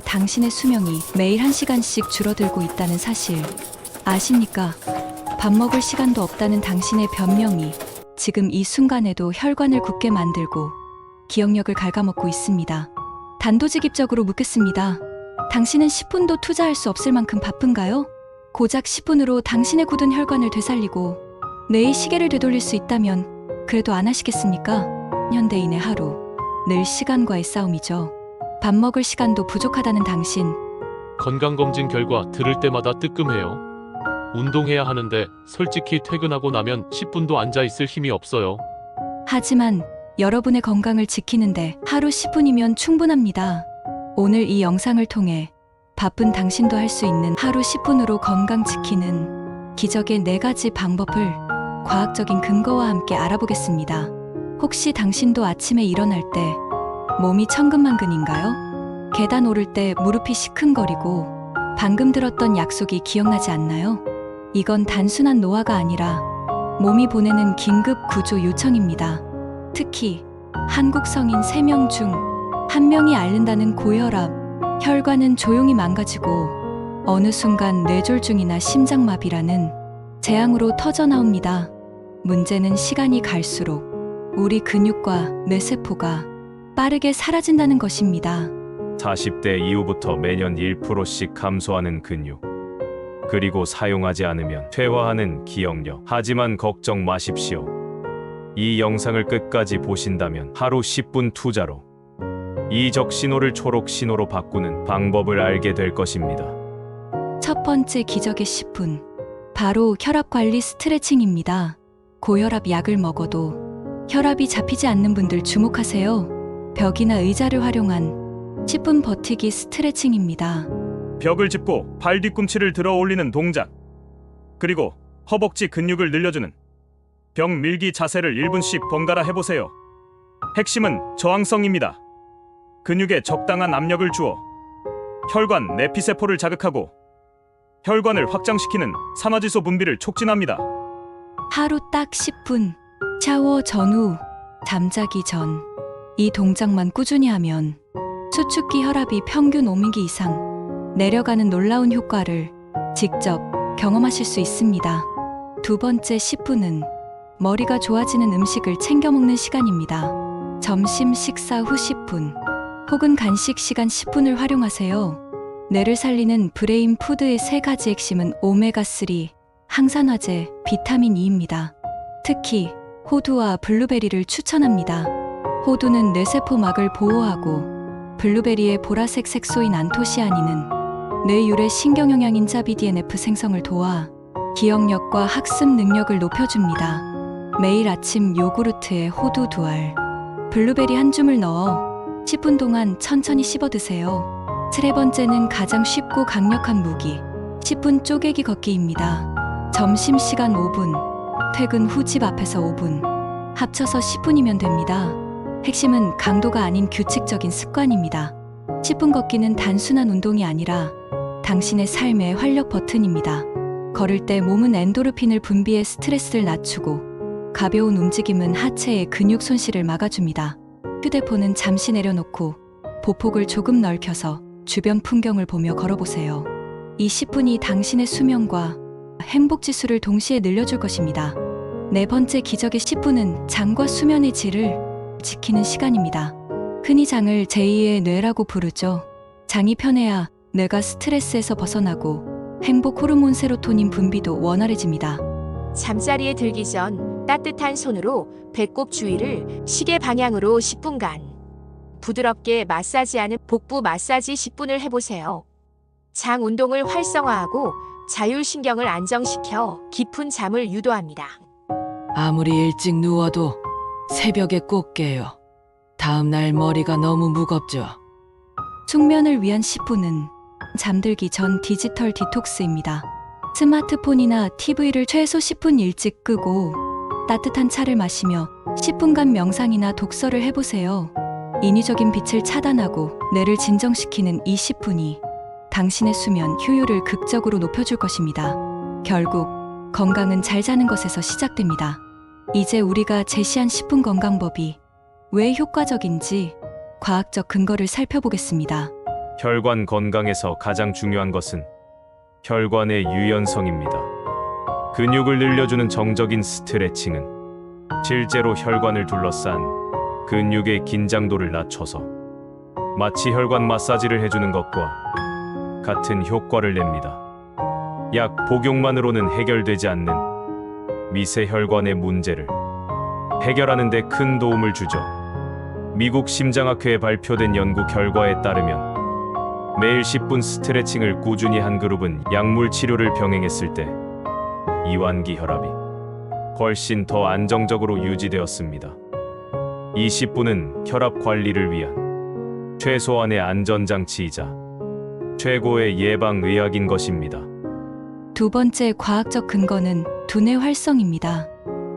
당신의 수명이 매일 1시간씩 줄어들고 있다는 사실 아십니까? 밥 먹을 시간도 없다는 당신의 변명이 지금 이 순간에도 혈관을 굳게 만들고 기억력을 갉아먹고 있습니다. 단도직입적으로 묻겠습니다. 당신은 10분도 투자할 수 없을 만큼 바쁜가요? 고작 10분으로 당신의 굳은 혈관을 되살리고 뇌의 시계를 되돌릴 수 있다면 그래도 안 하시겠습니까? 현대인의 하루, 늘 시간과의 싸움이죠. 밥 먹을 시간도 부족하다는 당신. 건강검진 결과 들을 때마다 뜨끔해요. 운동해야 하는데 솔직히 퇴근하고 나면 10분도 앉아있을 힘이 없어요. 하지만 여러분의 건강을 지키는데 하루 10분이면 충분합니다. 오늘 이 영상을 통해 바쁜 당신도 할 수 있는 하루 10분으로 건강 지키는 기적의 4가지 방법을 과학적인 근거와 함께 알아보겠습니다. 혹시 당신도 아침에 일어날 때 몸이 천근만근인가요? 계단 오를 때 무릎이 시큰거리고 방금 들었던 약속이 기억나지 않나요? 이건 단순한 노화가 아니라 몸이 보내는 긴급 구조 요청입니다. 특히 한국 성인 3명 중 1명이 앓는다는 고혈압, 혈관은 조용히 망가지고 어느 순간 뇌졸중이나 심장마비라는 재앙으로 터져나옵니다. 문제는 시간이 갈수록 우리 근육과 뇌세포가 빠르게 사라진다는 것입니다. 40대 이후부터 매년 1%씩 감소하는 근육, 그리고 사용하지 않으면 퇴화하는 기억력. 하지만 걱정 마십시오. 이 영상을 끝까지 보신다면 하루 10분 투자로 이적 신호를 초록 신호로 바꾸는 방법을 알게 될 것입니다. 첫 번째 기적의 10분. 바로 혈압관리 스트레칭입니다. 고혈압 약을 먹어도 혈압이 잡히지 않는 분들 주목하세요. 벽이나 의자를 활용한 10분 버티기 스트레칭입니다. 벽을 짚고 발 뒤꿈치를 들어 올리는 동작, 그리고 허벅지 근육을 늘려주는 벽 밀기 자세를 1분씩 번갈아 해보세요. 핵심은 저항성입니다. 근육에 적당한 압력을 주어 혈관 내피세포를 자극하고 혈관을 확장시키는 산화지소 분비를 촉진합니다. 하루 딱 10분. 샤워 전후, 잠자기 전. 이 동작만 꾸준히 하면 수축기 혈압이 평균 5mm 이상 내려가는 놀라운 효과를 직접 경험하실 수 있습니다. 두 번째 10분은 머리가 좋아지는 음식을 챙겨 먹는 시간입니다. 점심 식사 후 10분 혹은 간식 시간 10분을 활용하세요. 뇌를 살리는 브레인 푸드의 3가지 핵심은 오메가3, 항산화제, 비타민 E입니다. 특히 호두와 블루베리를 추천합니다. 호두는 뇌세포막을 보호하고 블루베리의 보라색 색소인 안토시아닌은 뇌율의 신경영양인자 BDNF 생성을 도와 기억력과 학습 능력을 높여줍니다. 매일 아침 요구르트에 호두 2알, 블루베리 1줌을 넣어 10분 동안 천천히 씹어 드세요. 세 번째는 가장 쉽고 강력한 무기, 10분 쪼개기 걷기입니다. 점심시간 5분, 퇴근 후 집 앞에서 5분, 합쳐서 10분이면 됩니다. 핵심은 강도가 아닌 규칙적인 습관입니다. 10분 걷기는 단순한 운동이 아니라 당신의 삶의 활력 버튼입니다. 걸을 때 몸은 엔도르핀을 분비해 스트레스를 낮추고 가벼운 움직임은 하체의 근육 손실을 막아줍니다. 휴대폰은 잠시 내려놓고 보폭을 조금 넓혀서 주변 풍경을 보며 걸어보세요. 이 10분이 당신의 수명과 행복 지수를 동시에 늘려줄 것입니다. 네 번째 기적의 10분은 장과 수면의 질을 지키는 시간입니다. 흔히 장을 제2의 뇌라고 부르죠. 장이 편해야 뇌가 스트레스에서 벗어나고 행복 호르몬 세로토닌 분비도 원활해집니다. 잠자리에 들기 전 따뜻한 손으로 배꼽 주위를 시계 방향으로 10분간 부드럽게 마사지하는 복부 마사지 10분을 해보세요. 장 운동을 활성화하고 자율신경을 안정시켜 깊은 잠을 유도합니다. 아무리 일찍 누워도 새벽에 꼭 깨요. 다음날 머리가 너무 무겁죠. 숙면을 위한 10분은 잠들기 전 디지털 디톡스입니다. 스마트폰이나 TV를 최소 10분 일찍 끄고 따뜻한 차를 마시며 10분간 명상이나 독서를 해보세요. 인위적인 빛을 차단하고 뇌를 진정시키는 이 10분이 당신의 수면 효율을 극적으로 높여줄 것입니다. 결국 건강은 잘 자는 것에서 시작됩니다. 이제 우리가 제시한 10분 건강법이 왜 효과적인지 과학적 근거를 살펴보겠습니다. 혈관 건강에서 가장 중요한 것은 혈관의 유연성입니다. 근육을 늘려주는 정적인 스트레칭은 실제로 혈관을 둘러싼 근육의 긴장도를 낮춰서 마치 혈관 마사지를 해주는 것과 같은 효과를 냅니다. 약 복용만으로는 해결되지 않는 미세혈관의 문제를 해결하는 데 큰 도움을 주죠. 미국 심장학회에 발표된 연구 결과에 따르면 매일 10분 스트레칭을 꾸준히 한 그룹은 약물 치료를 병행했을 때 이완기 혈압이 훨씬 더 안정적으로 유지되었습니다. 이 10분은 혈압 관리를 위한 최소한의 안전장치이자 최고의 예방의학인 것입니다. 두 번째 과학적 근거는 두뇌 활성입니다.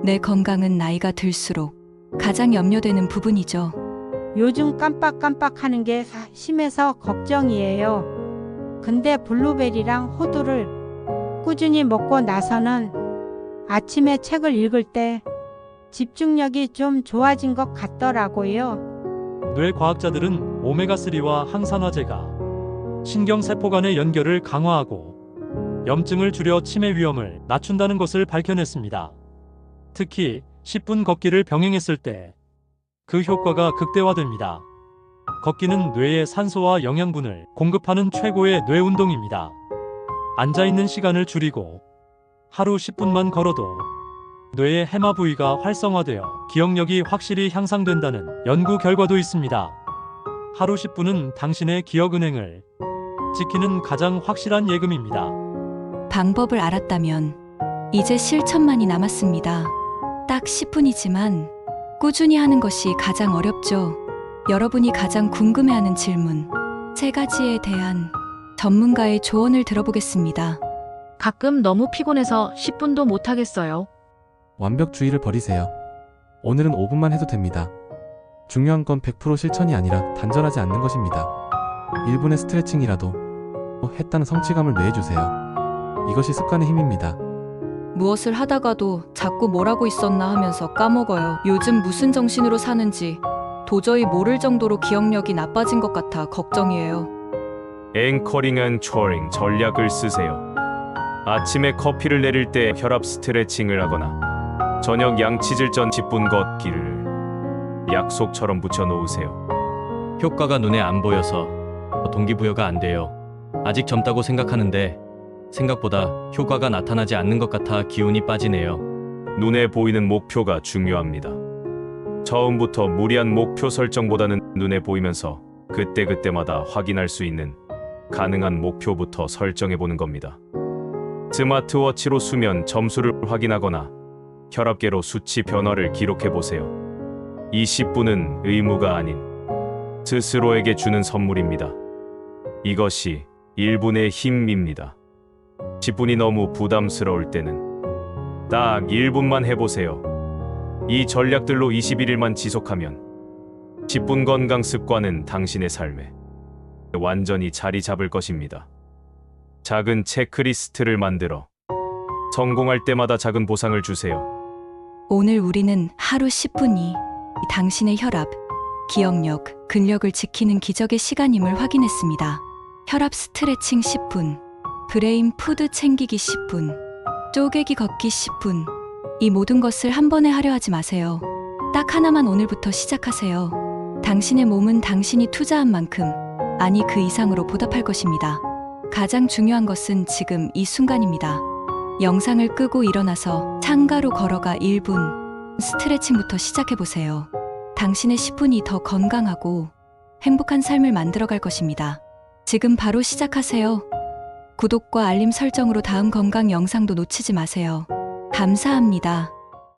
뇌 건강은 나이가 들수록 가장 염려되는 부분이죠. 요즘 깜빡깜빡하는 게 심해서 걱정이에요. 근데 블루베리랑 호두를 꾸준히 먹고 나서는 아침에 책을 읽을 때 집중력이 좀 좋아진 것 같더라고요. 뇌 과학자들은 오메가3와 항산화제가 신경세포 간의 연결을 강화하고 염증을 줄여 치매 위험을 낮춘다는 것을 밝혀냈습니다. 특히 10분 걷기를 병행했을 때 그 효과가 극대화됩니다. 걷기는 뇌에 산소와 영양분을 공급하는 최고의 뇌 운동입니다. 앉아있는 시간을 줄이고 하루 10분만 걸어도 뇌의 해마 부위가 활성화되어 기억력이 확실히 향상된다는 연구 결과도 있습니다. 하루 10분은 당신의 기억은행을 지키는 가장 확실한 예금입니다. 방법을 알았다면 이제 실천만이 남았습니다. 딱 10분이지만 꾸준히 하는 것이 가장 어렵죠. 여러분이 가장 궁금해하는 질문 3가지에 대한 전문가의 조언을 들어보겠습니다. 가끔 너무 피곤해서 10분도 못 하겠어요. 완벽주의를 버리세요. 오늘은 5분만 해도 됩니다. 중요한 건 100% 실천이 아니라 단절하지 않는 것입니다. 1분의 스트레칭이라도 했다는 성취감을 내주세요. 이것이 습관의 힘입니다. 무엇을 하다가도 자꾸 뭘 하고 있었나 하면서 까먹어요. 요즘 무슨 정신으로 사는지 도저히 모를 정도로 기억력이 나빠진 것 같아 걱정이에요. 앵커링 앤 초어링 전략을 쓰세요. 아침에 커피를 내릴 때 혈압 스트레칭을 하거나 저녁 양치질 전 10분 걷기를 약속처럼 붙여놓으세요. 효과가 눈에 안 보여서 동기부여가 안 돼요. 아직 젊다고 생각하는데 생각보다 효과가 나타나지 않는 것 같아 기운이 빠지네요. 눈에 보이는 목표가 중요합니다. 처음부터 무리한 목표 설정보다는 눈에 보이면서 그때그때마다 확인할 수 있는 가능한 목표부터 설정해보는 겁니다. 스마트워치로 수면 점수를 확인하거나 혈압계로 수치 변화를 기록해보세요. 이 10분은 의무가 아닌 스스로에게 주는 선물입니다. 이것이 1분의 힘입니다. 10분이 너무 부담스러울 때는 딱 1분만 해보세요. 이 전략들로 21일만 지속하면 10분 건강 습관은 당신의 삶에 완전히 자리 잡을 것입니다. 작은 체크리스트를 만들어 성공할 때마다 작은 보상을 주세요. 오늘 우리는 하루 10분이 당신의 혈압, 기억력, 근력을 지키는 기적의 시간임을 확인했습니다. 혈압 스트레칭 10분, 브레인 푸드 챙기기 10분, 쪼개기 걷기 10분. 이 모든 것을 한 번에 하려 하지 마세요. 딱 하나만 오늘부터 시작하세요. 당신의 몸은 당신이 투자한 만큼, 아니 그 이상으로 보답할 것입니다. 가장 중요한 것은 지금 이 순간입니다. 영상을 끄고 일어나서 창가로 걸어가 1분 스트레칭부터 시작해보세요. 당신의 10분이 더 건강하고 행복한 삶을 만들어갈 것입니다. 지금 바로 시작하세요. 구독과 알림 설정으로 다음 건강 영상도 놓치지 마세요. 감사합니다.